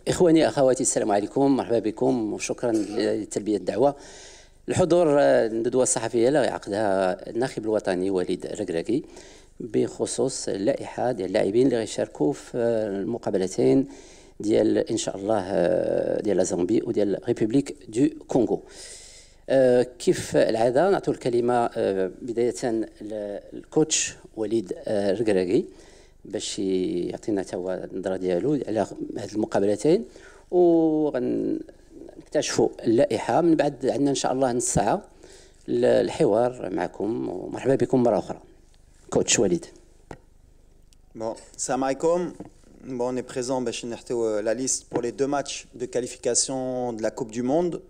إخواني أخواتي السلام عليكم، مرحبا بكم وشكرا لتلبية الدعوة. الحضور الندوة الصحفية اللي يعقدها الناخب الوطني وليد الركراكي بخصوص اللائحة ديال اللاعبين اللي غيشاركوا في المقابلتين ديال إن شاء الله ديال لا زامبي وديال ريبوبليك دو كونغو. كيف العادة نعطوا الكلمة بداية للكوتش وليد الركراكي باش يعطينا توا النظرة ديالو على هذه المقابلتين ونكتشفوا اللائحة. من بعد عندنا إن شاء الله نص ساعة الحوار معكم ومرحبا بكم مرة أخرى. Coach Walid. Bon, salam alaikum. Bon, on est présent pour la liste pour les 2 matchs de qualification de la Coupe du Monde.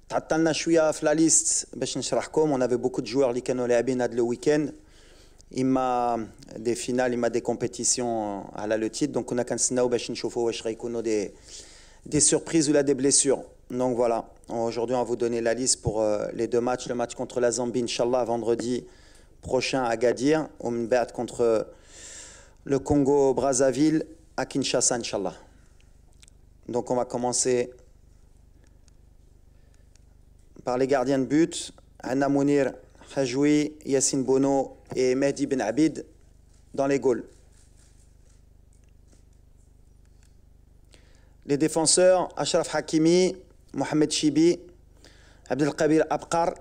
تعطلنا شوية في la liste باش نشرحكم. On avait beaucoup de joueurs اللي كانوا لاعبين هذا le week-end. إما des finales, إما des compétitions على le titre. Donc on a كنستناو باش نشوفوا واش غيكونوا des surprises ou là des blessures. Donc voilà. Aujourd'hui, on va vous donner la liste pour les 2 matchs. Le match contre la Zambie, Inch'Allah, vendredi prochain à Gadir, au Mbert contre le Congo-Brazzaville à Kinshasa, Inch'Allah. Donc on va commencer par les gardiens de but. Anna Mounir, Khajoui, Yassine Bono et Mehdi Ben Abid dans les goals. Les défenseurs, Ashraf Hakimi, Mohamed Chibi, Abdelkabir Abkar,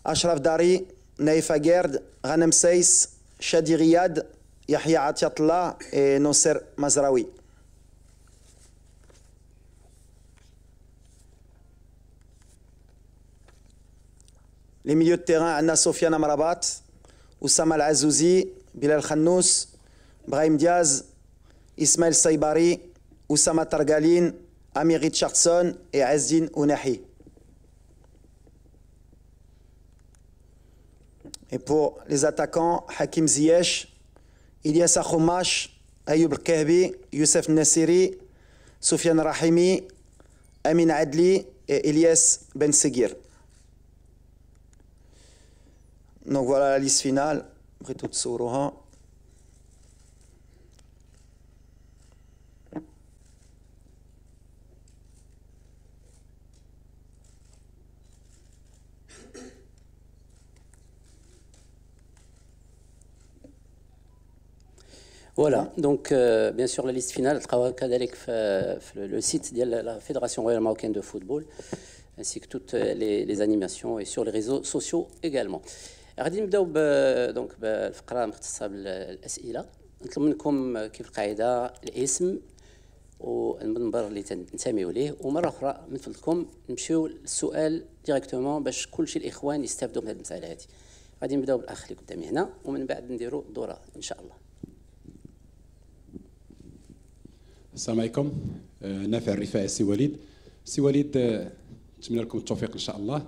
Ashraf Dari, Naïf Aguerd, Ghanem Seiss, Shadi Riyad, Yahya Atiatullah et Nosser Mazraoui. Les milieux de terrain, Anna Sofiane Amrabat, Oussama Al-Azouzi, Bilal Khannous, Brahim Diaz, Ismaël Saibari, Oussama Targaline, Amir Richardson et Azdin Ounahi. Et pour les attaquants, Hakim Ziyech, Ilyas Akhoumash, Ayoub Kahbi, Youssef Nassiri, Soufiane Rahimi, Amin Adli et Ilyas Ben Seguir. Donc voilà la liste finale. Après tout Sourouha. Voilà, donc bien sûr la liste finale تلقاوها كذلك في le site de la Fédération royale marocaine de football ainsi que toutes les animations et sur les réseaux sociaux également. غادي نبداو دونك بالفقره المختصه بالاسئله. نطلب منكم كيف القاعده الاسم والمنبر اللي تنتميوا ليه، ومره اخرى من فضلكم نمشيو للسؤال ديريكتومون باش كلشي الاخوان يستافدوا من هذه المساله هذه. غادي نبداو بالاخ اللي قدامي هنا ومن بعد نديروا دوره ان شاء الله. السلام عليكم. نافع الرفاعي سي وليد. سي وليد نتمنى لكم التوفيق ان شاء الله.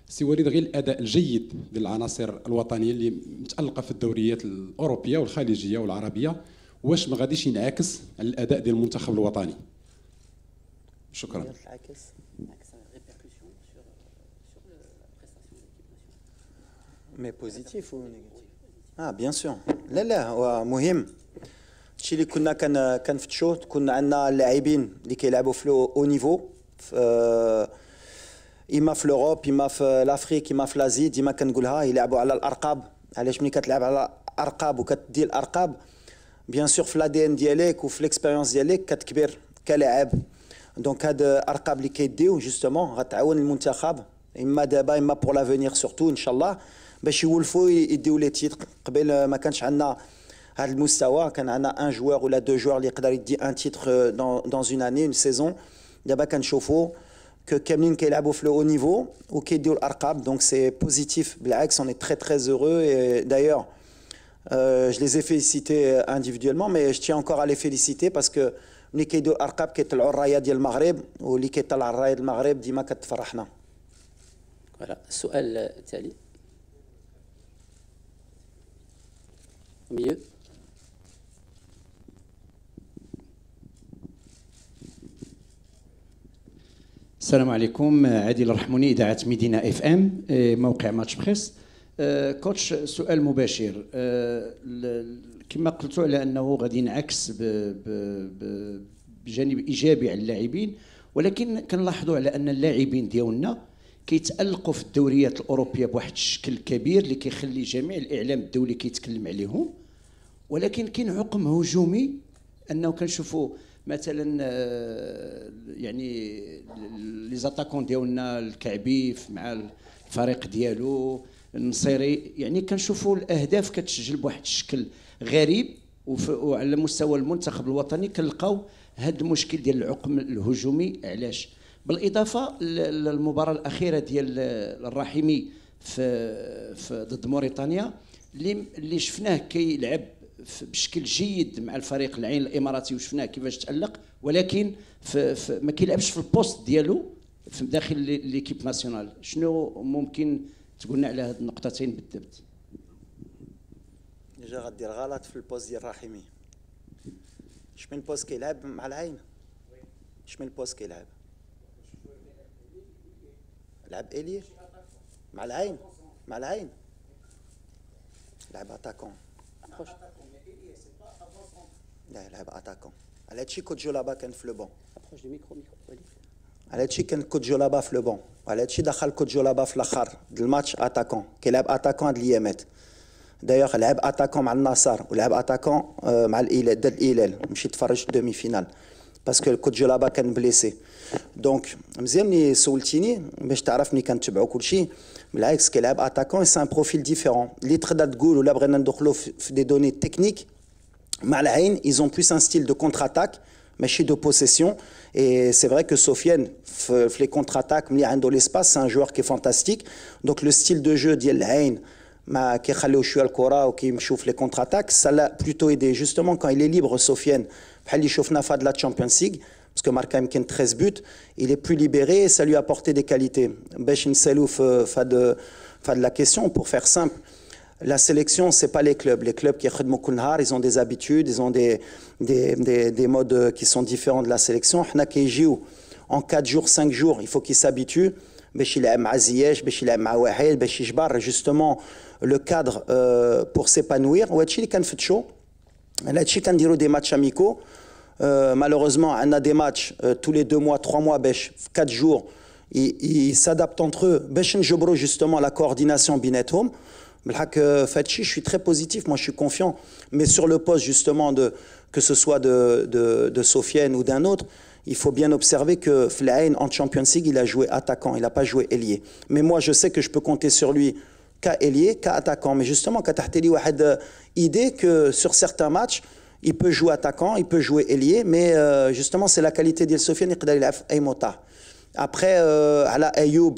سي وليد، غير الاداء الجيد ديال العناصر الوطنيه اللي متالقه في الدوريات الاوروبيه والخليجيه والعربيه، واش ما غاديش ينعكس على الاداء ديال المنتخب الوطني؟ شكرا. Mais positif ou négatif? Ah bien sûr. لا هو مهم. الشيء اللي كنا كنفتشوا كنا عندنا اللاعبين اللي كيلعبوا في او نيفو اما في لوروب اما في لافريك اما في لازي. ديما كنقولها يلعبوا على الارقاب. علاش ملي كتلعب على ارقاب وكتدي الارقاب بيان سور في الادي ان ديالك وفي ليكسبيريونس ديالك كتكبر كلاعب. دونك هاد الارقاب اللي كيديو جوستومون غتعاون المنتخب اما دابا اما بور لافونيغ سورتو ان شاء الله باش يولفوا يديو لي تيتر. قبل ما كانش عندنا هذا المستوى، كان عندنا ان جوار ولا 2 جوار اللي يقدر يدي ان تيتر dans une année une saison. دابا كنشوفوا que كاملين كيلعبوا في لو نيفو وكيديو الارقام. دونك سي بوزيتيف بالعكس. on est très très heureux et d'ailleurs je les ai félicités individuellement mais je tiens encore à les féliciter parce que ملي كيديو الارقام كيطلعوا الرايه ديال المغرب واللي كيطلع الرايه ديال المغرب ديما كتفرحنا. فوالا السؤال التالي mieux. السلام عليكم. عادل الرحموني، إذاعة مدينة اف ام، موقع ماتش بريس. كوتش، سؤال مباشر. كما قلتوا على انه غادي ينعكس بجانب ايجابي على اللاعبين، ولكن كنلاحظوا على ان اللاعبين ديالنا كيتالقوا في الدوريات الاوروبيه بواحد الشكل كبير اللي كيخلي جميع الاعلام الدولي كيتكلم عليهم، ولكن كاين عقم هجومي انه كنشوفوا مثلا يعني لي زاتاكون ديالنا الكعبي مع الفريق ديالو النصيري، يعني كنشوفوا الاهداف كتسجل بواحد الشكل غريب، وعلى مستوى المنتخب الوطني كنلقاو هذا المشكل ديال العقم الهجومي. علاش؟ بالاضافه للمباراه الاخيره ديال الرحيمي في ضد موريتانيا اللي شفناه كيلعب بشكل جيد مع الفريق العين الاماراتي، وشفناه كيفاش تالق، ولكن ما كيلعبش في البوست ديالو في داخل ليكيب ناسيونال. شنو ممكن تقولنا على هاد النقطتين بالضبط؟ ديجا غدير غلط في البوست ديال الرحيمي. شمن البوست كيلعب مع العين؟ شمن البوست كيلعب؟ لعب إليه مع العين، مع العين لعب اتاكون. لا لعب اتاكون. على هادشي كوت جولابا كان في لو بون. على هادشي كان كوت جولابا في لو بون، وعلى هادشي دخل كوت جولابا في الاخر الماتش اتاكون، كيلعب اتاكون هاد الايامات. دايوغ لعب اتاكون مع النصر ولعب اتاكون مع الهلال ضد الهلال، مشيت تفرجت دومي فينال باسكو كوت جولابا كان بليسي. دونك مزيان ملي سولتيني باش تعرف ملي كنتبعوا كلشي، بالعكس كيلعب اتاكون سي ان بروفيل ديفيرون اللي تقدر تقول. ولا بغينا ندخلوا في دي دوني تكنيك مع العين، ils ont plus un style de contre-attaque ماشي de possession. Et c'est vrai que Sofiane في les contre-attaques ملي عنده l'espace c'est un joueur qui est fantastique. Donc le style de jeu ديال العين ما كيخليو شويه الكره وكيمشيو في لي كونتر اتاك، ça l'a plutôt aidé justement quand il est libre. Sofiane بحال اللي شفنا في هاد لا Champions League parce que marque يمكن 13 buts, il est plus libéré et ça lui a apporté des qualités. باش نسالو في هاد la question pour faire simple. La sélection, c'est pas les clubs. Les clubs qui خدموا كل نهار, ils ont des habitudes, ils ont des modes qui sont différents de la sélection. حنا كيجيو en 4 jours, 5 jours, il faut qu'ils s'habituent باش يلعب مع زياش، باش يلعب مع واحد، باش يجبر justement le cadre pour s'épanouir. وهادشي اللي كنفتشوا، هادشي كنديروا des matchs amicaux. Malheureusement, on a des matchs tous les 2 mois, 3 mois, 4 jours. Ils s'adaptent entre eux. باش نجبروا justement la coordination بيناتهم. Je suis très positif, moi je suis confiant. Mais sur le poste justement, que ce soit de Sofiane ou d'un autre, il faut bien observer que Flaïn en Champions League, il a joué attaquant, il n'a pas joué ailier. Mais moi je sais que je peux compter sur lui qu'à ailier, qu'à attaquant. Mais justement, quand tu as une idée que sur certains matchs, il peut jouer attaquant, il peut jouer ailier, mais justement c'est la qualité de Sofiane, il peut jouer après, Ala Ayoub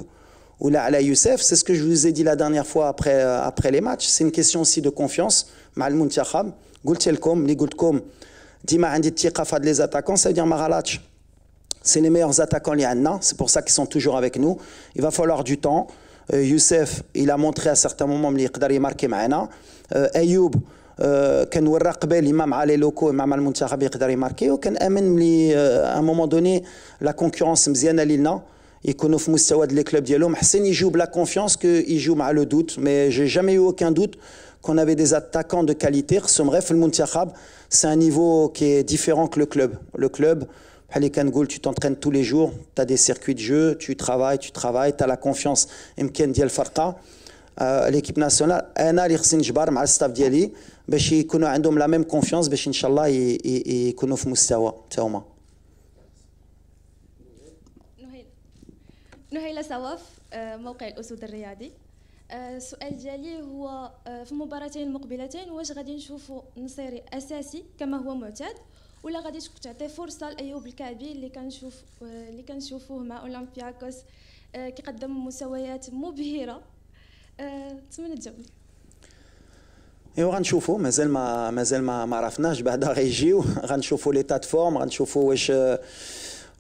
ou là à Youssef, c'est ce que je vous ai dit la dernière fois après les matchs. C'est une question aussi de confiance. مع المنتخب قلت لكم اللي قلت لكم ديما عندي الثقه في هاد لي attaquants, ça veut dire ما غلطش. C'est les meilleurs attaquants اللي عندنا, c'est pour ça qu'ils sont toujours avec nous. Il va falloir du temps. Youssef, il a montré à certains moments اللي يقدر يماركي معنا. Ayoub كان ورا قبل مع لي لوكو مع المنتخب يقدر يماركي, وكان امن ملي à un moment donné la concurrence مزيانه لينا يكونوا في مستوى لي كلوب ديالهم. حسين يجيو بلا كونفيونس كو يجيو مع لو دوت, mais j'ai jamais eu aucun doute qu'on avait des attaquants de qualité. خصهم غير في المنتخب, c'est un niveau qui est différent que le club. Le club بحال اللي كنقول, tu t'entraînes tous les jours, tu as des circuits de jeu, tu travailles, tu as la confiance يمكن ديال الفرقه. l'équipe nationale انا اللي خصني نجبر مع الستاف ديالي باش يكونوا عندهم لا ميم كونفيونس باش ان شاء الله يكونوا في مستوى حتى هما. نهيلة صواف, موقع الأسود الرياضي. السؤال ديالي هو في المباراتين المقبلتين واش غادي نشوفوا نصيري أساسي كما هو معتاد, ولا غادي تعطي فرصة لأيوب الكعبي اللي كنشوفوه مع أولمبياكوس كيقدم مستويات مبهرة؟ نتمنى تجاوبني. ايوا غنشوفوا, مازال ما عرفناش, بعدا غيجيو غنشوفوا ليتا دو فورم, غنشوفوا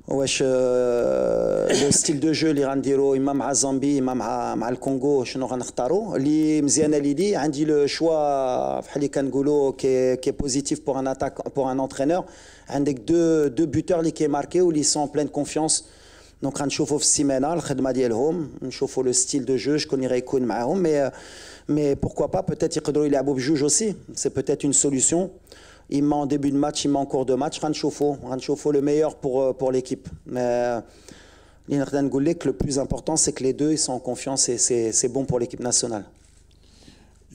واش لو ستيل دو جو اللي غنديرو اما مع زامبي اما مع الكونغو شنو غنختاروا. اللي مزيانه لي عندي لو شوا بحال اللي كنقولوا كي بوزيتيف بور ان اتاك بور ان انترينور. عندك دو بوتور اللي كيماركيو اللي سون بلين كونفيونس. دونك غنشوفوا في السيمانه الخدمه ديالهم, نشوفوا لو ستيل دو جو شكون اللي غيكون معاهم. مي pourquoi pas peut-être يقدروا يلعبوا بجوج aussi, c'est peut-être une solution. imma en début de match, imma en cours de match, غنشوفوا le meilleur pour l'équipe. Mais le plus important, c'est que les deux ils sont en confiance et c'est bon pour l'équipe nationale.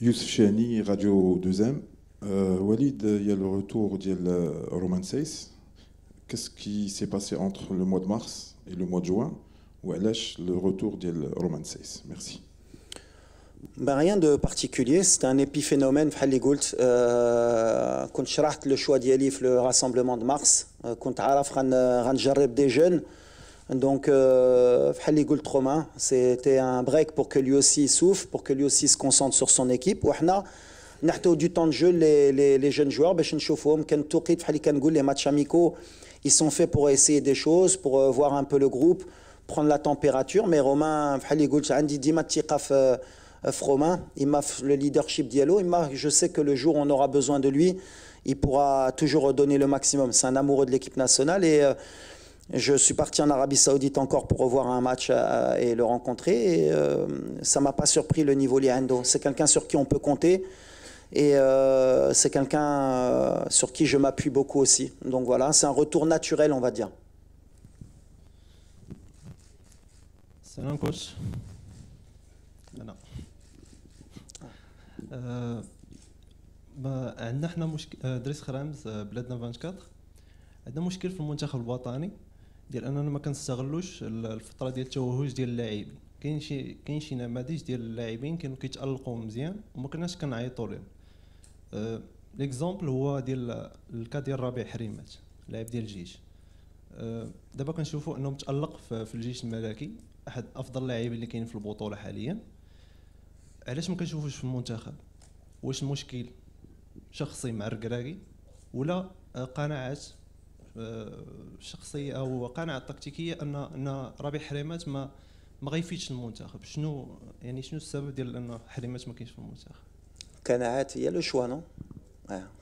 Youssef Chani, Radio 2M. Walid, il y a le retour de Romain Saiss. Qu'est-ce qui s'est passé entre le mois de mars et le mois de juin? Ou le retour de Romain Saiss? Merci. Ben rien de particulier, c'est un épiphénomène. Quand je شرحت le choix ديالي في le rassemblement de mars, كنت عارف غنجرب des jeunes. Donc, Romain, c'était un break pour que lui aussi souffle, pour que lui aussi se concentre sur son équipe. On a du temps de jeu, les jeunes joueurs, les matchs amicaux, ils sont faits pour essayer des choses, pour voir un peu le groupe, prendre la température. Mais Romain, Romain, il m'a le leadership dialogue. Je sais que le jour où on aura besoin de lui, il pourra toujours donner le maximum. C'est un amoureux de l'équipe nationale et je suis parti en Arabie Saoudite encore pour revoir un match et le rencontrer. Et ça m'a pas surpris le niveau Liando. C'est quelqu'un sur qui on peut compter et c'est quelqu'un sur qui je m'appuie beaucoup aussi. Donc voilà, c'est un retour naturel, on va dire. Salam coach. عندنا احنا مشكل دريس خرامز بلادنا 24 عندنا مشكل في المنتخب الوطني ديال اننا ما كنستغلوش الفتره ديال التوهج ديال اللاعبين. كاين شي نماذج ديال اللاعبين كانوا كيتالقوا مزيان وما كناش كنعيطوا لهم. ليكزامبل هو ديال الكا ديال ربيع حريمات لاعب ديال الجيش. دابا كنشوفوا انه متالق في الجيش الملكي، احد افضل اللاعبين اللي كاين في البطوله حاليا. علاش ما كنشوفوش في المنتخب؟ واش المشكل شخصي مع الركراكي ولا قناعات شخصيه او قناعه تكتيكيه ان ربيع حريمات ما غيفيدش المنتخب؟ شنو السبب ديال ان حريمات ما كاينش في المنتخب؟ قناعات هي لو شوا نو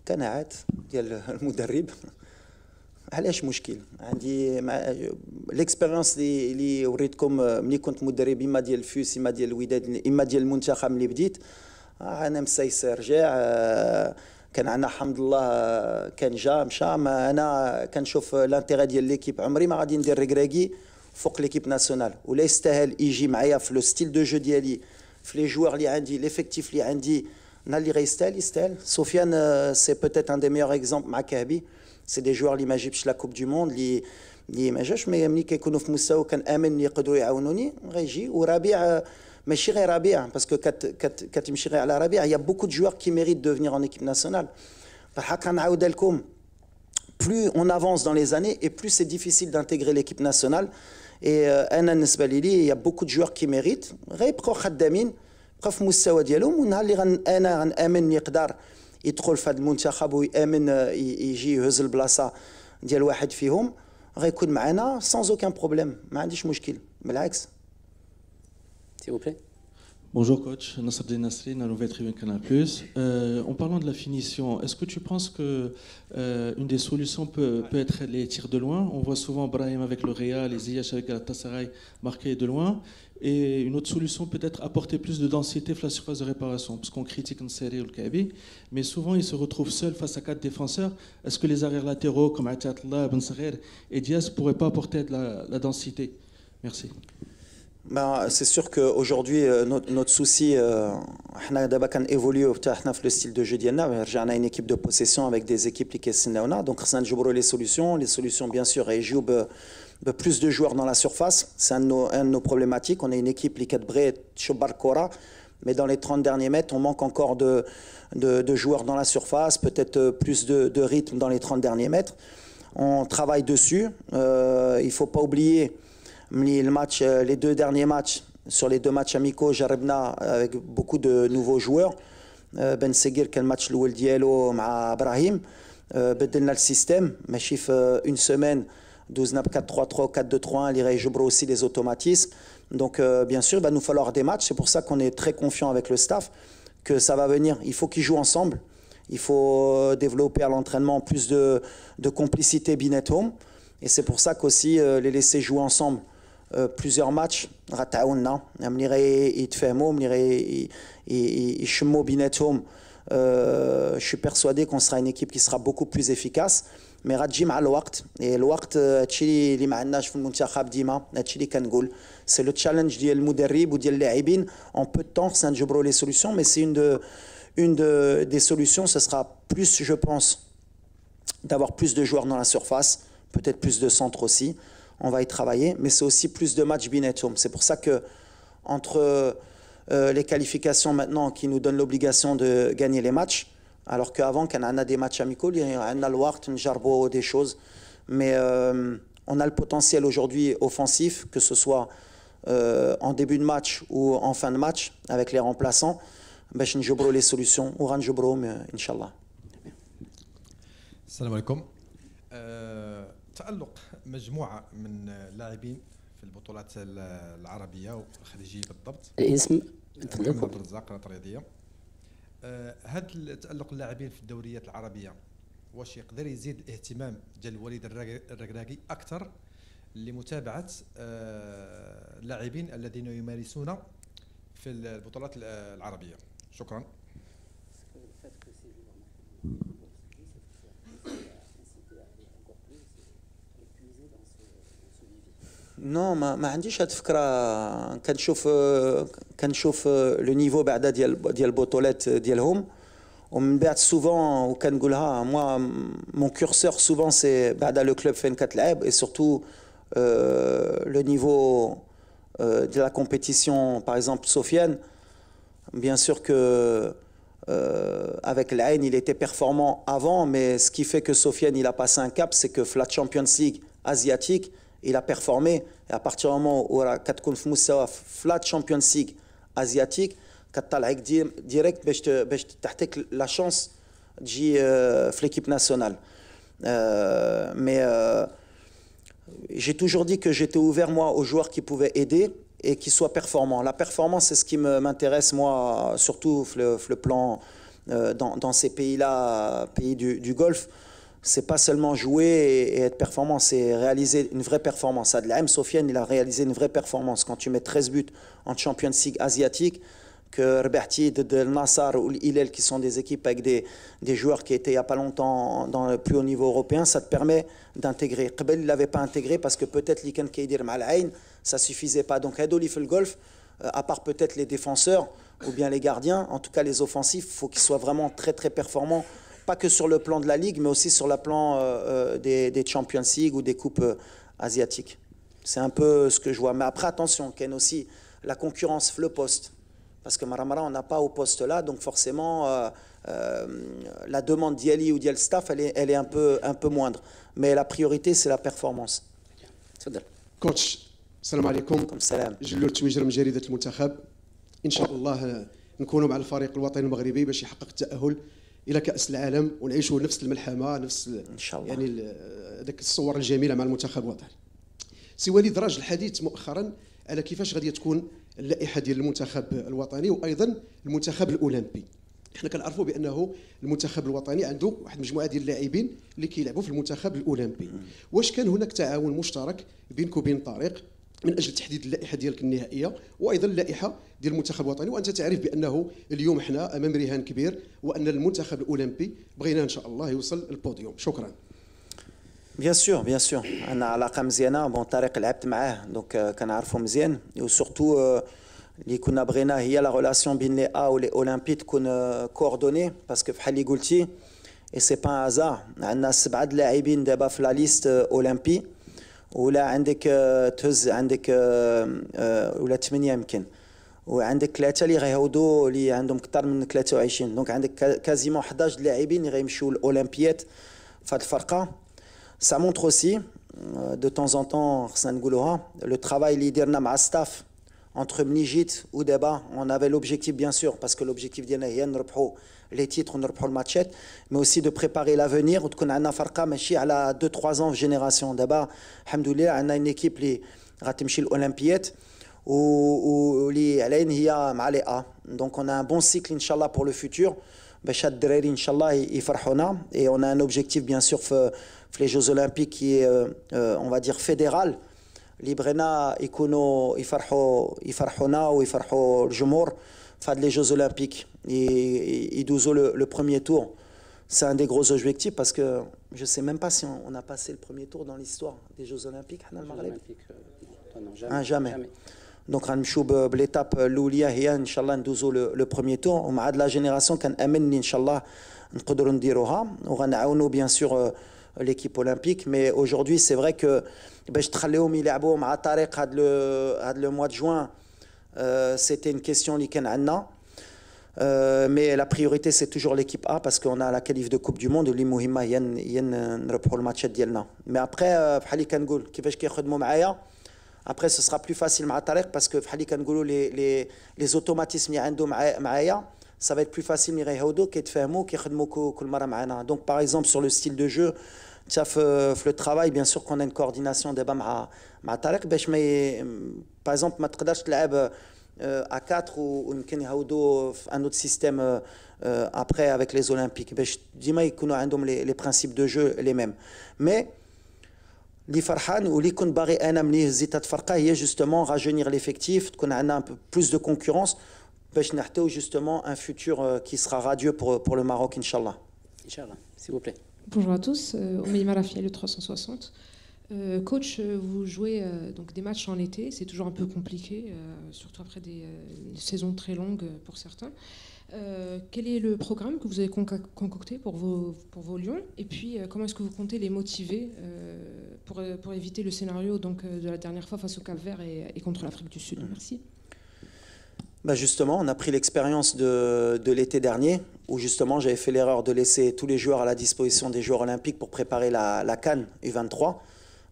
قناعات ديال المدرب. علاش مشكل؟ عندي ليكسبيريونس اللي وريتكم ملي كنت مدرب اما ديال الفوس اما ديال الوداد اما ديال المنتخب ملي بديت. انا مسيس رجع كان عندنا الحمد لله كان جا مشى. انا كنشوف لانتيغي ديال ليكيب. عمري ما غادي ندير ركراكي فوق ليكيب ناسيونال ولا يستاهل يجي معايا في لو ستيل دو جو ديالي في لي جوار اللي عندي ليفيكتيف اللي عندي. نهار اللي يستاهل. سفيان سي بوتيت ان دي ميور اكزومبل مع كهبي. سي دي جوار اللي ما جيبش لا كوب دو موند اللي ما جاش ملي كيكونوا في مستوى كنامن يقدروا يعاونوني غيجي. وربيع ماشي غير ربيع باسكو كتمشي غير على ربيع. يا بوكو دو جوار كي ميريت دو فينير ان ايكيب ناسيونال. بحال كنعاود لكم plus on avance dans les années et plus c'est difficile d'intégrer l'équipe nationale. Et انا بالنسبه لي يا بوكو دو جوار كي ميريت غيبقاو خدامين بقاو في المستوى ديالهم. ونهار اللي انا غنامن يقدر يدخل في هذا المنتخب ويامن يجي يهز البلاصه ديال واحد فيهم غيكون معنا sans aucun problème. ما عنديش مشكل بالعكس. S'il vous plaît. Bonjour coach, Nasruddin Nasri, la nouvelle tribune Canal+. En parlant de la finition, est-ce que tu penses que une des solutions peut être les tirs de loin? On voit souvent Brahim avec le Real, les Ziyech avec Galatasaray marquer de loin. Et une autre solution peut être apporter plus de densité sur la surface de réparation, parce qu'on critique Nseri ou le Kabi, mais souvent ils se retrouvent seuls face à 4 défenseurs. Est-ce que les arrières latéraux comme Atiatullah, Ben Sager et Diaz ne pourraient pas apporter de la densité? Merci. C'est sûr qu'aujourd'hui, notre souci, on a d'abord évolué dans le style de jeu ديالنا. On a une équipe de possession avec des équipes qui sont donc on a les solutions. Les solutions, bien sûr, elles jouent plus de joueurs dans la surface. C'est un de nos problématiques. On a une équipe qui est mais dans les 30 derniers mètres, on manque encore de joueurs dans la surface, peut-être plus de rythme dans les 30 derniers mètres. On travaille dessus. Il ne faut pas oublier les 2 derniers matchs. Sur les 2 matchs amicaux, Jarabna avec beaucoup de nouveaux joueurs. Ben Seguir, quel match l'ouel diallo مع Brahim. بدلنا le système. ماشي في une semaine. 12 nap 4-3-3, 4-2-3-1, il y aura aussi les automatismes. Donc, bien sûr, il va nous falloir des matchs. C'est pour ça qu'on est très confiant avec le staff, que ça va venir. Il faut qu'ils jouent ensemble. Il faut développer à l'entraînement plus de complicité Binet Home. Et c'est pour ça qu'aussi, les laisser jouer ensemble plusieurs matchs. رتعاوننا. يتفهموا, يشموا Binet Home Je suis persuadé qu'on sera une équipe qui sera beaucoup plus efficace. Mais غتجي مع الوقت et الوقت هادشي اللي ما عندناش في المنتخب ديما هادشي اللي كنقول سي لو تشالنج ديال المدرب وديال اللاعبين en peu de temps خصنا نجبروا les solutions mais c'est une des solutions ce sera plus je pense d'avoir plus de joueurs dans la surface, peut-être plus de centres aussi, on va y travailler mais c'est aussi plus de matchs بيناتهم. C'est pour ça que entre les qualifications maintenant qui nous donnent l'obligation de gagner les matchs. Alors qu'avant, quand on a des matchs amicaux, on a le Wart, on a des choses. Mais on a le potentiel aujourd'hui offensif, que ce soit en début de match ou en fin de match, avec les remplaçants. باش نجبروا les solutions وغنجبروهم إن شاء الله. السلام عليكم. تألق مجموعة من اللاعبين في البطولات العربية والخليجية بالضبط. الاسم محمد عبد الرزاق قناة الرياضية. هذا التألق اللاعبين في الدوريات العربية واش يقدر يزيد الاهتمام ديال وليد الركراكي أكثر لمتابعة اللاعبين الذين يمارسون في البطولات العربية. شكرا. نو ما عنديش هاد الفكره. كنشوف لو نيفو بعدا ديال البطولات ديالهم ومن بعد سوفون وكنقولها موا مون كورسور سوفون سي بعدا لو كلوب فين كتلعب اي سورتو لو نيفو de la compétition par exemple Sofiane bien sûr que avec l'Ain il était performant avant mais ce qui fait que Sofiane il a passé un cap c'est que la Champions League asiatique il a performé et à partir du moment où كتكون في مستوى flat Champions League asiatique كتطلعك direct باش تحتك la chance تجي في l'équipe nationale mais j'ai toujours dit que j'étais ouvert moi aux joueurs qui pouvaient aider et qui soient performants. La performance c'est ce qui m'intéresse moi surtout le plan dans ces pays-là, pays du Golfe. C'est pas seulement jouer et être performant, c'est réaliser une vraie performance. Adelaim Sofiane, il a réalisé une vraie performance. Quand tu mets 13 buts en Champions League asiatique, que Rbahti, de Nassar ou l'Hilal, qui sont des équipes avec des joueurs qui étaient il n'y a pas longtemps dans le plus haut niveau européen, ça te permet d'intégrer. Qbel, il ne l'avait pas intégré parce que peut-être l'Ikan Keidir Mal Ain, ça ne suffisait pas. Donc, Hadoli fait le golf, à part peut-être les défenseurs ou bien les gardiens, en tout cas les offensifs, il faut qu'ils soient vraiment très très performants. Pas que sur le plan de la Ligue, mais aussi sur le plan des Champions League ou des coupes asiatiques. C'est un peu ce que je vois. Mais après, attention, qu'il y a aussi la concurrence, le poste. Parce que Maramara, on n'a pas au poste là, donc forcément, la demande d'Yali ou d'Yal staff, elle est un peu moindre. Mais la priorité, c'est la performance. Coach, salam alaikum. Salam. جلول تويجر من جريدة المنتخب. إن شاء الله نكونوا مع الفريق الوطني المغربي باش يحقق التأهل الى كاس العالم ونعيشوا نفس الملحمه نفس ان شاء الله يعني هذاك الصور الجميله مع المنتخب الوطني. سي وليد راج الحديث مؤخرا على كيفاش غادي تكون اللائحه ديال المنتخب الوطني وايضا المنتخب الاولمبي. احنا كنعرفوا بانه المنتخب الوطني عنده واحد المجموعه ديال اللاعبين اللي كيلعبوا في المنتخب الاولمبي. واش كان هناك تعاون مشترك بينك وبين طارق من اجل تحديد اللائحه ديالك النهائيه وايضا اللائحه ديال المنتخب الوطني وانت تعرف بانه اليوم احنا امام رهان كبير وان المنتخب الاولمبي بغينا ان شاء الله يوصل للبوديوم. شكرا. بيان سور انا علاقه مزيانه بون طارق لعبت معاه دونك كنعرفو مزيان وسورتو اللي كنا بغينا هي لا ريلاسيون بين لي ا ولي اولمبي تكون كوردوني باسكو بحال اللي قلتي اي سي با هازار عندنا 7 لاعبين دابا في لا ليست اولمبي ولا عندك تهز عندك ولا 8 يمكن وعندك 3 اللي غيهودوا اللي عندهم اكثر من 23 دونك عندك كازيمون 11 لاعبين اللي غيمشيو للاولمبيات في هذه الفرقه. Ça montre aussi de temps en temps خصنا نقولوها le travail اللي درنا مع ستاف entre منيجيت ودابا on avait l'objectif bien sûr parce que l'objectif ديالنا هي نربحوا les titres ونربحوا الماتشات mais aussi de préparer l'avenir وتكون عندنا فرقه ماشي على 2-3 ans في جينيراسيون. دابا الحمد لله عندنا une équipe اللي غتمشي للاولمبيات واللي علينا هي مع لي ا donc on a un bon cycle inchallah pour le futur باش هاد الدراري inchallah يفرحونا et on a un objectif bien sûr في les Jeux Olympiques qui est on va dire fédéral اللي بغينا يكونوا يفرحونا ويفرحوا الجمهور في هاد لي جوز اولمبيك يدوزوا لو بروميير تور. C'est un des gros objectifs parce que je ne sais même pas si on a passé le premier tour dans l'histoire des Jeux Olympiques. Jamais. Donc, l'étape l'oulia, Inch'Allah, nous le premier tour. On a de la génération qui a amené, Inch'Allah, on va bien sûr l'équipe olympique. Mais aujourd'hui, c'est vrai que le mois de juin, c'était une question qui était mais la priorité c'est toujours l'équipe A parce qu'on a la qualif de Coupe du Monde اللي مهمة هي نربحوا الماتشات ديالنا. Mais après بحال اللي كنقول كيفاش كيخدموا معايا après ce sera plus facile مع طارق parce que بحال اللي كنقولوا les automatismes اللي عنده معايا ça va être plus facile ملي غيهودوا كيتفاهموا كيخدموا كل مرة معنا. Donc par exemple sur le style de jeu في le travail bien sûr qu'on a une coordination دابا مع طارق باش ما par exemple ما تقدرش تلعب à 4 ou un autre système après avec les Olympiques. Les principes de jeu les mêmes. Mais اللي فرحان واللي كنت باغي انا ملي هزيت هاد الفرقه هي justement rajeunir l'effectif, تكون عندنا un peu plus de concurrence باش نحتاو justement un futur qui sera radieux pour le Maroc Inch'Allah. Inch'Allah, s'il vous plaît. Bonjour à tous, Oumeima Rafiel, le 360. Coach, vous jouez donc des matchs en été, c'est toujours un peu compliqué, surtout après des saisons très longues pour certains. Quel est le programme que vous avez concocté pour vos Lions? Et puis, comment est-ce que vous comptez les motiver pour éviter le scénario donc, de la dernière fois face au Cap-Vert et contre l'Afrique du Sud? Merci. Bah justement, on a pris l'expérience de l'été dernier, où justement j'avais fait l'erreur de laisser tous les joueurs à la disposition des joueurs olympiques pour préparer la CAN U23.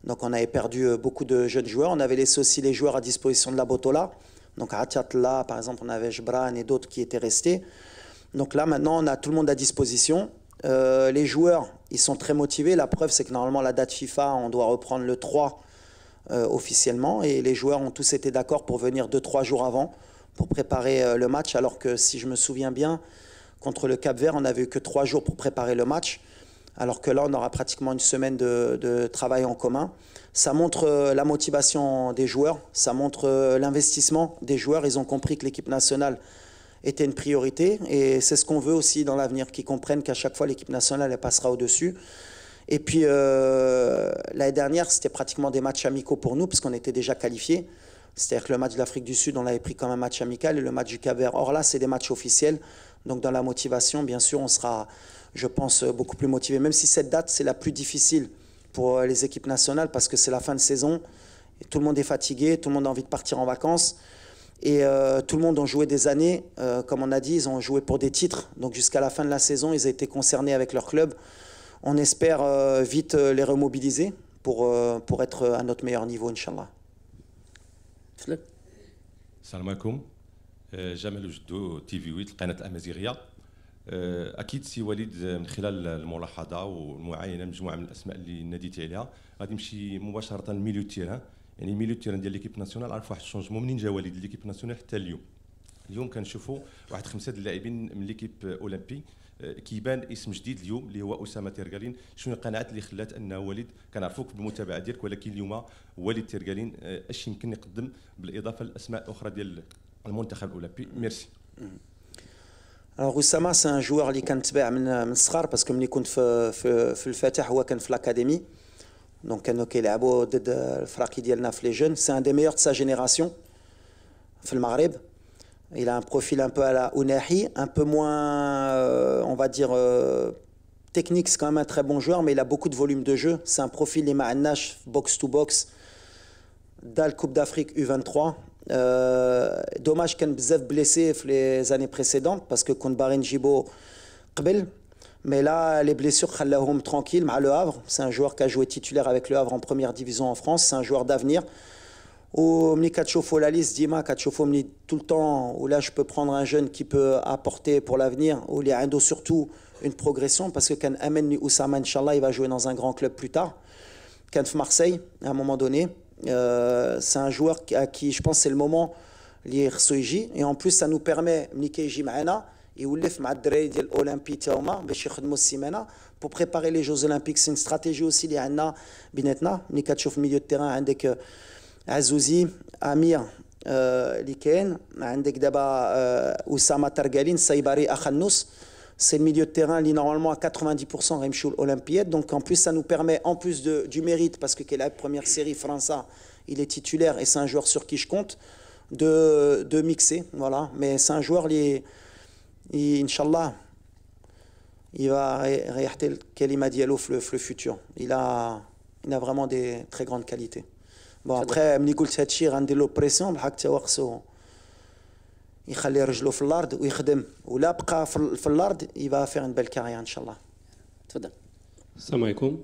Donc on avait perdu beaucoup de jeunes joueurs. On avait laissé aussi les joueurs à disposition de la Botola. Donc à Atiatla, par exemple, on avait Jbran et d'autres qui étaient restés. Donc là, maintenant, on a tout le monde à disposition. Les joueurs, ils sont très motivés. La preuve, c'est que normalement, la date FIFA, on doit reprendre le 3 officiellement. Et les joueurs ont tous été d'accord pour venir 2-3 jours avant pour préparer le match. Alors que si je me souviens bien, contre le Cap-Vert, on n'avait eu que 3 jours pour préparer le match. Alors que là, on aura pratiquement une semaine de travail en commun. Ça montre la motivation des joueurs, ça montre l'investissement des joueurs. Ils ont compris que l'équipe nationale était une priorité et c'est ce qu'on veut aussi dans l'avenir, qu'ils comprennent qu'à chaque fois, l'équipe nationale, elle passera au-dessus. Et puis, l'année dernière, c'était pratiquement des matchs amicaux pour nous parce qu'on était déjà qualifiés. C'est-à-dire que le match de l'Afrique du Sud, on l'avait pris comme un match amical et le match du Cap-Vert. Or là, c'est des matchs officiels. Donc dans la motivation, bien sûr, on sera, je pense, beaucoup plus motivé. Même si cette date, c'est la plus difficile pour les équipes nationales parce que c'est la fin de saison. Et tout le monde est fatigué, tout le monde a envie de partir en vacances. Et tout le monde a joué des années. Comme on a dit, ils ont joué pour des titres. Donc jusqu'à la fin de la saison, ils ont été concernés avec leur club. On espère vite les remobiliser pour être à notre meilleur niveau, Inch'Allah. السلام عليكم. جمال وجدو تي في 8 القناه الامازيغيه. اكيد سي وليد من خلال الملاحظه والمعاينه مجموعه من الاسماء اللي ناديتي عليها غادي نمشي مباشره لميليو تيران. يعني ميليو تيران ديال ليكيب ناسيونال عرف واحد الشونجمون منين جا وليد ليكيب ناسيونال حتى اليوم كنشوفوا واحد 5 اللاعبين من ليكيب اولمبي كيبان اسم جديد اليوم اللي هو اسامه تيرغالين. شنو القناعات اللي خلات انه وليد كنعرفوك بالمتابعه ديالك ولكن اليوم وليد تيرغالين اش يمكن يقدم بالاضافه للاسماء الاخرى ديال المنتخب الاولمبي؟ ميرسي. Alors Oussama, c'est un joueur اللي كنتبع من الصغر باسكو ملي كنت في الفاتح هو كان في الاكاديمي. دونك كانوا كيلعبوا ضد الفراقي ديالنا في لي جون. سي ان دي ميور دو سا جينيراسيون في المغرب. Il a un profil un peu à la Ounahi, un peu moins, on va dire, technique. C'est quand même un très bon joueur, mais il a beaucoup de volume de jeu. C'est un profil les Ma'anash, box-to-box, dans la Coupe d'Afrique U23. Dommage qu'il y ait beaucoup blessé les années précédentes, parce que contre Barin Jibo, mais là, les blessures, Khallahum tranquille, à Le Havre. C'est un joueur qui a joué titulaire avec Le Havre en première division en France. C'est un joueur d'avenir. Ou mni katchofo la liste dima katchofo mni tout le temps où là je peux prendre un jeune qui peut apporter pour l'avenir où il y a surtout une progression parce que quand Amen Oussama inchallah il va jouer dans un grand club plus tard quand Marseille à un moment donné c'est un joueur à qui je pense c'est le moment lié et en plus ça nous permet mni keji معنا يولف مع الدراري ديال الاولمبي تاهما باش يخدموا السيمانه pour préparer les Jeux Olympiques. C'est une stratégie aussi اللي عندنا بيناتنا ملي كتشوف ميليو de terrain عندك عزوزي امير اللي كاين عندك دابا اسامه ترقالين سايباري اخنوس. C'est le milieu de terrain qui normalement à 90% غيمشيو l'Olympiade. Donc en plus ça nous permet en plus du mérite parce que qu'il a la première série France, il est titulaire et c'est un joueur sur qui je compte de mixer, voilà. Mais c'est un joueur Inch'Allah il va réarter le kalima diallo le futur. Il a vraiment des très grandes qualités. Bon après ملي قلت هادشي غندير له بريسيون بحال حتى هو خصو يخلي رجله في الارض ويخدم ولا بقى في الارض il va faire une belle carrière ان شاء الله. تفضل. السلام عليكم.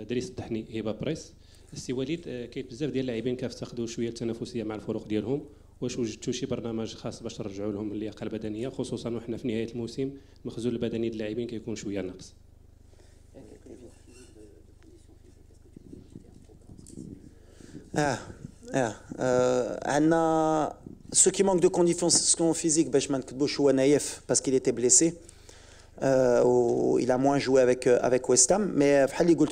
دريس الدحني هبه بريس. السي وليد كاين بزاف ديال اللاعبين كيفتقدوا شويه التنافسيه مع الفرق ديالهم، واش وجدتوا شي برنامج خاص باش ترجعوا لهم اللياقه البدنيه خصوصا وحنا في نهايه الموسم المخزون البدني ديال اللاعبين كيكون شويه ناقص؟ عندنا ceux qui manquent de conditions physiques, Bechman Kdbouch ou Naïef parce qu'il était blessé. Il a moins joué avec West Ham. Mais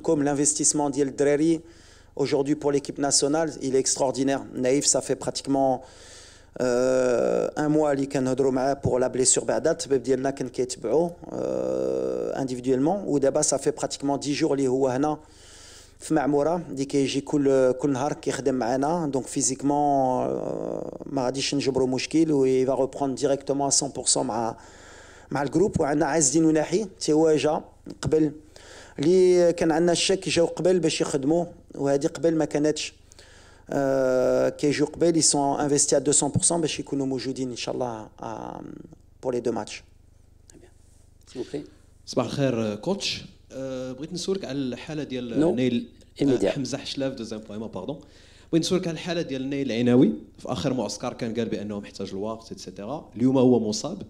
comme l'investissement d'El Dreri aujourd'hui pour l'équipe nationale, il est extraordinaire. Naïef, ça fait pratiquement un mois pour la blessure Bagdad. Individuellement. Ou d'abord, ça fait pratiquement 10 jours qu'il est là. في معموره اللي كيجي كل نهار كيخدم معنا دونك فيزيكمون ما غاديش نجبروا مشكل و va reprendre directement 100% مع الجروب. وعندنا عز الدين وناحي حتى هو جا قبل اللي كان عندنا الشك جاو قبل باش يخدموا وهذه قبل ما كانتش كيجيو قبل ils sont investis à 200% باش يكونوا موجودين ان شاء الله pour les deux matchs. صباح الخير كوتش. بغيت نسولك على الحاله ديال نيل حمزه حشلاف دوزيام بوينت باردون. بغيت نسولك على الحاله ديال نيل العناوي في اخر معسكر كان قال بانه محتاج الوقت ايتترا. اليوم هو مصاب.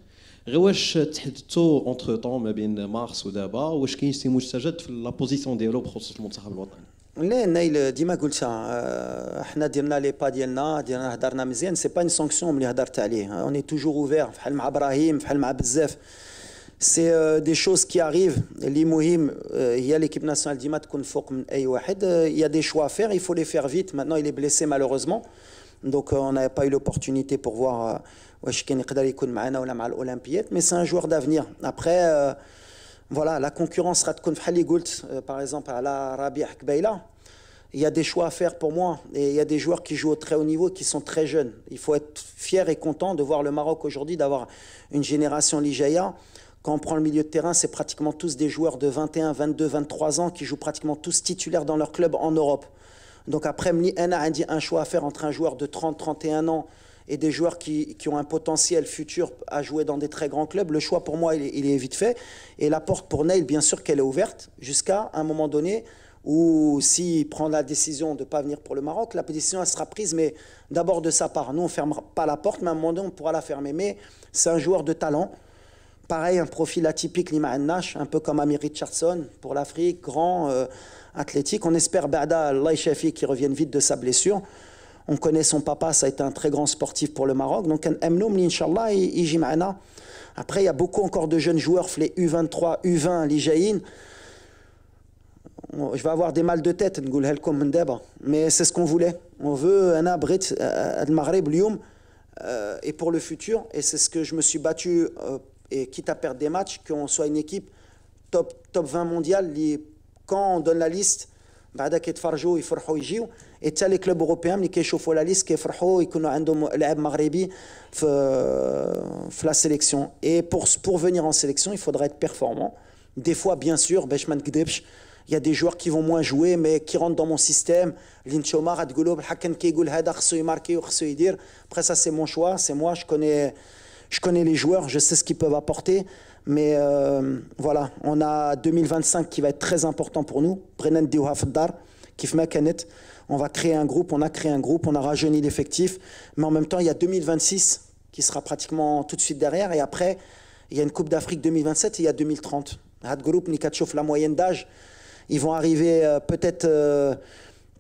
غير واش تحدثتوا اونتر طون ما بين مارس ودابا واش كاين شي مستجد في لا بوزيسيون ديالو بخصوص المنتخب الوطني؟ لا نايل ديما قلتها حنا درنا لي با ديالنا هضرنا مزيان سي با اون سانكسيون ملي هضرت عليه اوني توجور اوفير بحال مع ابراهيم بحال مع بزاف. C'est des choses qui arrivent. L'imouhim, il y a l'équipe nationale d'Imat qu'on faut il y a des choix à faire, il faut les faire vite. Maintenant, il est blessé malheureusement. Donc, on n'avait pas eu l'opportunité pour voir واش كان يقدر يكون معنا ولا مع الأولمبياد. Mais c'est un joueur d'avenir. Après, voilà, la concurrence sera تكون بحال اللي قلت par exemple على ربيع قبيلة. Il y a des choix à faire pour moi. Et il y a des joueurs qui jouent au très haut niveau et qui sont très jeunes. Il faut être fier et content de voir le Maroc aujourd'hui, d'avoir une génération Lijaya. Quand on prend le milieu de terrain, c'est pratiquement tous des joueurs de 21, 22, 23 ans qui jouent pratiquement tous titulaires dans leur club en Europe. Donc après, on a un choix à faire entre un joueur de 30, 31 ans et des joueurs qui ont un potentiel futur à jouer dans des très grands clubs. Le choix pour moi, il est vite fait. Et la porte pour Neil, bien sûr qu'elle est ouverte jusqu'à un moment donné où s'il prend la décision de ne pas venir pour le Maroc, la décision elle sera prise, mais d'abord de sa part. Nous, on ne fermera pas la porte, mais à un moment donné, on pourra la fermer. Mais c'est un joueur de talent. Pareil, un profil atypique, Lima Nash, un peu comme Amir Richardson pour l'Afrique, grand, athlétique. On espère Bada Allah Shafi qui revienne vite de sa blessure. On connaît son papa, ça a été un très grand sportif pour le Maroc. Donc, Mnoum, Inch'Allah, il Jimana. Après, il y a beaucoup encore de jeunes joueurs, les U23, U20, l'Ijaïn. Je vais avoir des mal de tête, mais c'est ce qu'on voulait. On veut un abrit al-Maghreb, Lyoum, et pour le futur. Et c'est ce que je me suis battu. Et quitte à perdre des matchs, qu'on soit une équipe top 20 mondiale, quand on donne la liste, et les clubs européens qui chauffent la liste, qui فرحوا يكونوا عندهم لاعب مغربي في la sélection. Et pour venir en sélection, il faudra être performant. Des fois, bien sûr, il y a des joueurs qui vont moins jouer, mais qui rentrent dans mon système. Après ça, c'est mon choix, c'est moi, je connais les joueurs, je sais ce qu'ils peuvent apporter, mais voilà, on a 2025 qui va être très important pour nous. On va créer un groupe, on a créé un groupe, on a rajeuni l'effectif, mais en même temps, il y a 2026 qui sera pratiquement tout de suite derrière, et après, il y a une Coupe d'Afrique 2027 et il y a 2030. La moyenne d'âge, ils vont arriver peut-être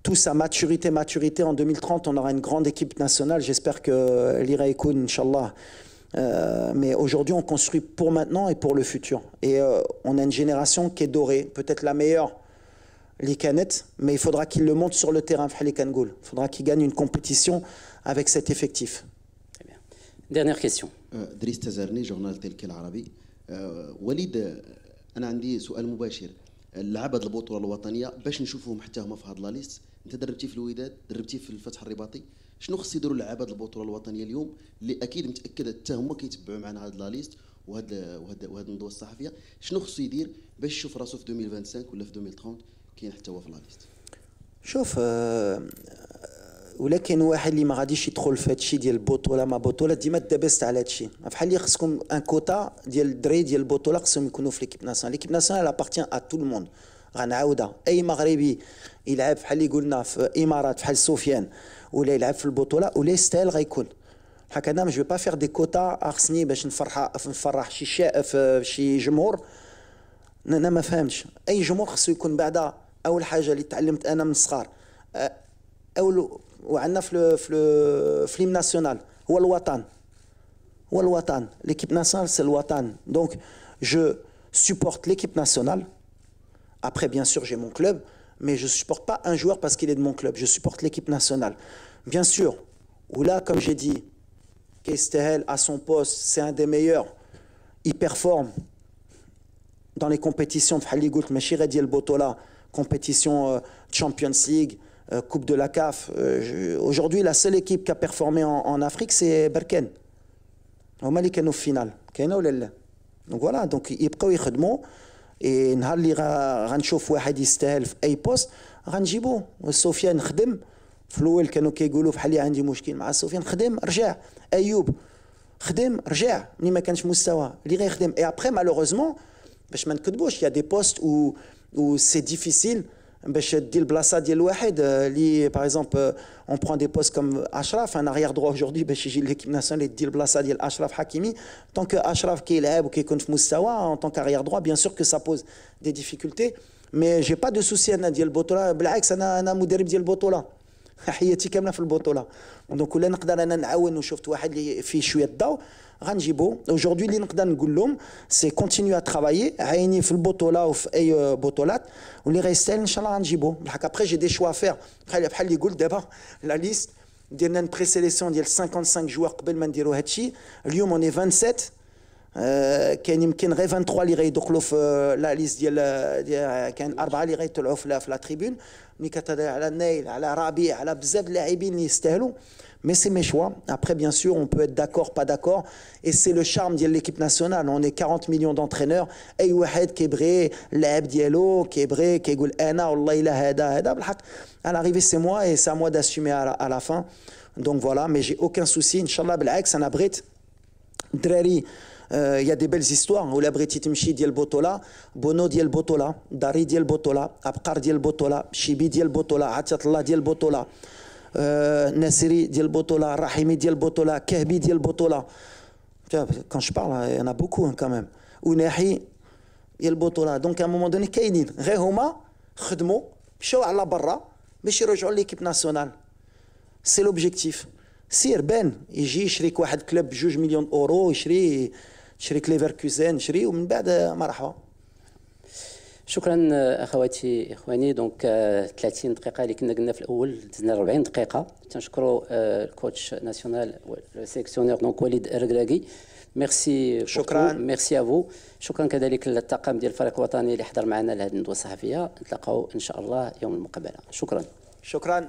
tous à maturité. En 2030, on aura une grande équipe nationale. J'espère que l'Ira Ekoun, Inch'Allah. Mais aujourd'hui, on construit pour maintenant et pour le futur. Et on a une génération qui est dorée, peut-être la meilleure mais il faudra qu'il le monte sur le terrain. Il faudra qu'il gagne une compétition avec cet effectif. Très bien. Dernière question. دريس تزارني جورنال تلك العربي. وليد انا عندي سؤال مباشر. اللعابه البطوله الوطنيه باش نشوفوهم حتى هما في هاد لا ليست، انت دربتي في الوداد، دربتي في الفتح الرباطي، شنو خص يديروا اللعابه البطوله الوطنيه اليوم اللي اكيد متاكد حتى هما كيتبعوا معنا هاد لا ليست وهاد الندوه الصحفيه، شنو خصو يدير باش يشوف راسو في 2025 ولا في 2030 كاين حتى هو في لا ليست؟ شوف ولكن واحد اللي ما غاديش يدخل في هادشي ديال البطوله ما بطوله ديما دابست على هادشي، بحال اللي خصكم ان كوتا ديال الدراري ديال البطوله خصهم يكونوا في ليكيب ناسيونال. ليكيب ناسيونال ابارتيان ا تو الموند. غنعاودها، اي مغربي يلعب بحال اللي قلنا في الامارات بحال سفيان ولا يلعب في البطوله ولا يستاهل غيكون. هكذا ما جو با فير دي كوتا خصني باش نفرح شي جمهور. انا ما فهمتش، اي جمهور خصو يكون بعدا اول حاجه اللي تعلمت انا من الصغار وعندنا في ليم ناسيونال هو الوطن. L'équipe nationale c'est le Watan. Donc je supporte l'équipe nationale. Après bien sûr j'ai mon club, mais je supporte pas un joueur parce qu'il est de mon club. Je supporte l'équipe nationale. Bien sûr, ou là comme j'ai dit, Keistahel à son poste, c'est un des meilleurs. Il performe dans les compétitions de Haligout, Meshira Diel Botola, compétition Champions League, Coupe de la CAF. Aujourd'hui, la seule équipe qui a performé en Afrique, c'est Berken. Au Mali, qui est au final. Donc voilà, donc ils peuvent y خدموا. Et نهار اللي غنشوف واحد يستاهل في أي بوست غنجيبوه. سفيان خدم في الأول كانوا كيقولوا بحال اللي عندي مشكل مع سفيان، خدم رجع. أيوب خدم رجع ملي ما كانش مستوى اللي غيخدم. Et après malheureusement باش ما نكذبوش il y a des postes où c'est difficile باش تدير البلاصه ديال واحد اللي باغ اكزومبل اون برون دي بوست كوم اشرف ان اريير دروا aujourd'hui باش يجي ليكيب ناسيونال يدير البلاصه ديال اشرف حكيمي. طونك اشرف كيلعب وكيكون في مستوى ان طونك اريير دروا بيان سور كو سا بوز دي ديفيكولتي مي جي با دو سوسي انا ديال البطوله. بالعكس انا مدرب ديال البطوله حياتي كامله في البطوله. دونك ولا نقدر انا نعاون وشفت واحد اللي فيه شويه الضوء غنجيبو. aujourd'hui اللي نقدر نقول لهم سي كونتينيو ا ترافايي عيني في البطوله وفي اي بطولات واللي غيستاهل ان شاء الله غنجيبو. بالحق ابري جي دي شوا فير بحال اللي قلت دابا لا ليست ديرنا بري سيليسيون ديال 55 جوار قبل ما نديرو هادشي. اليوم اوني 27 كاين يمكن غير 23 اللي غيدخلوا في لا ليست ديال كاين 4 اللي غيطلعوا في لا تريبون. ملي كتهضر على نايل على ربيع على بزاف اللاعبين اللي يستاهلوا. Mais c'est mes choix. Après, bien sûr, on peut être d'accord, pas d'accord. Et c'est le charme de l'équipe nationale. On est 40 millions d'entraîneurs. أي واحد كيبغي اللاعب ديالو كيبغي كيقول أنا والله إلا هذا بالحق. À l'arrivée, c'est moi et c'est à moi d'assumer à la fin. Donc voilà, mais j'ai aucun souci. Inch'Allah, بالعكس أنا بغيت دراري. Il y a des belles histoires. ولا بغيتي تمشي ديال البطولة بونو ديال البطولة، داري ديال البطولة، أبقار ديال البطولة، شيبي ديال البطولة، عطية الله ديال البطولة، ناصري ديال البطوله، الرحيمي ديال البطوله، كهبي ديال البطوله. كون جو بارل انا بوكو كمان وناحي ديال البطوله. دونك ا مومون دوني كاينين غير هما خدموا مشاو على برا باش يرجعوا ليكيب ناسيونال. سي لوبجيكتيف. سير بان يجي يشريك واحد كلوب ب 2 مليون اورو يشري ليفركوزن يشري ومن بعد مرحبا. شكرا اخواتي اخواني. دونك 30 دقيقه اللي كنا قلنا في الاول دزنا 40 دقيقه. تنشكروا الكوتش ناسيونال والسيليكسيونير دونك وليد الركراكي. ميرسي. شكرا. ميرسي افو. شكرا كذلك للطاقم ديال الفريق الوطني اللي حضر معنا لهذه الندوه الصحفيه. نتلاقاو ان شاء الله يوم المقابله. شكرا.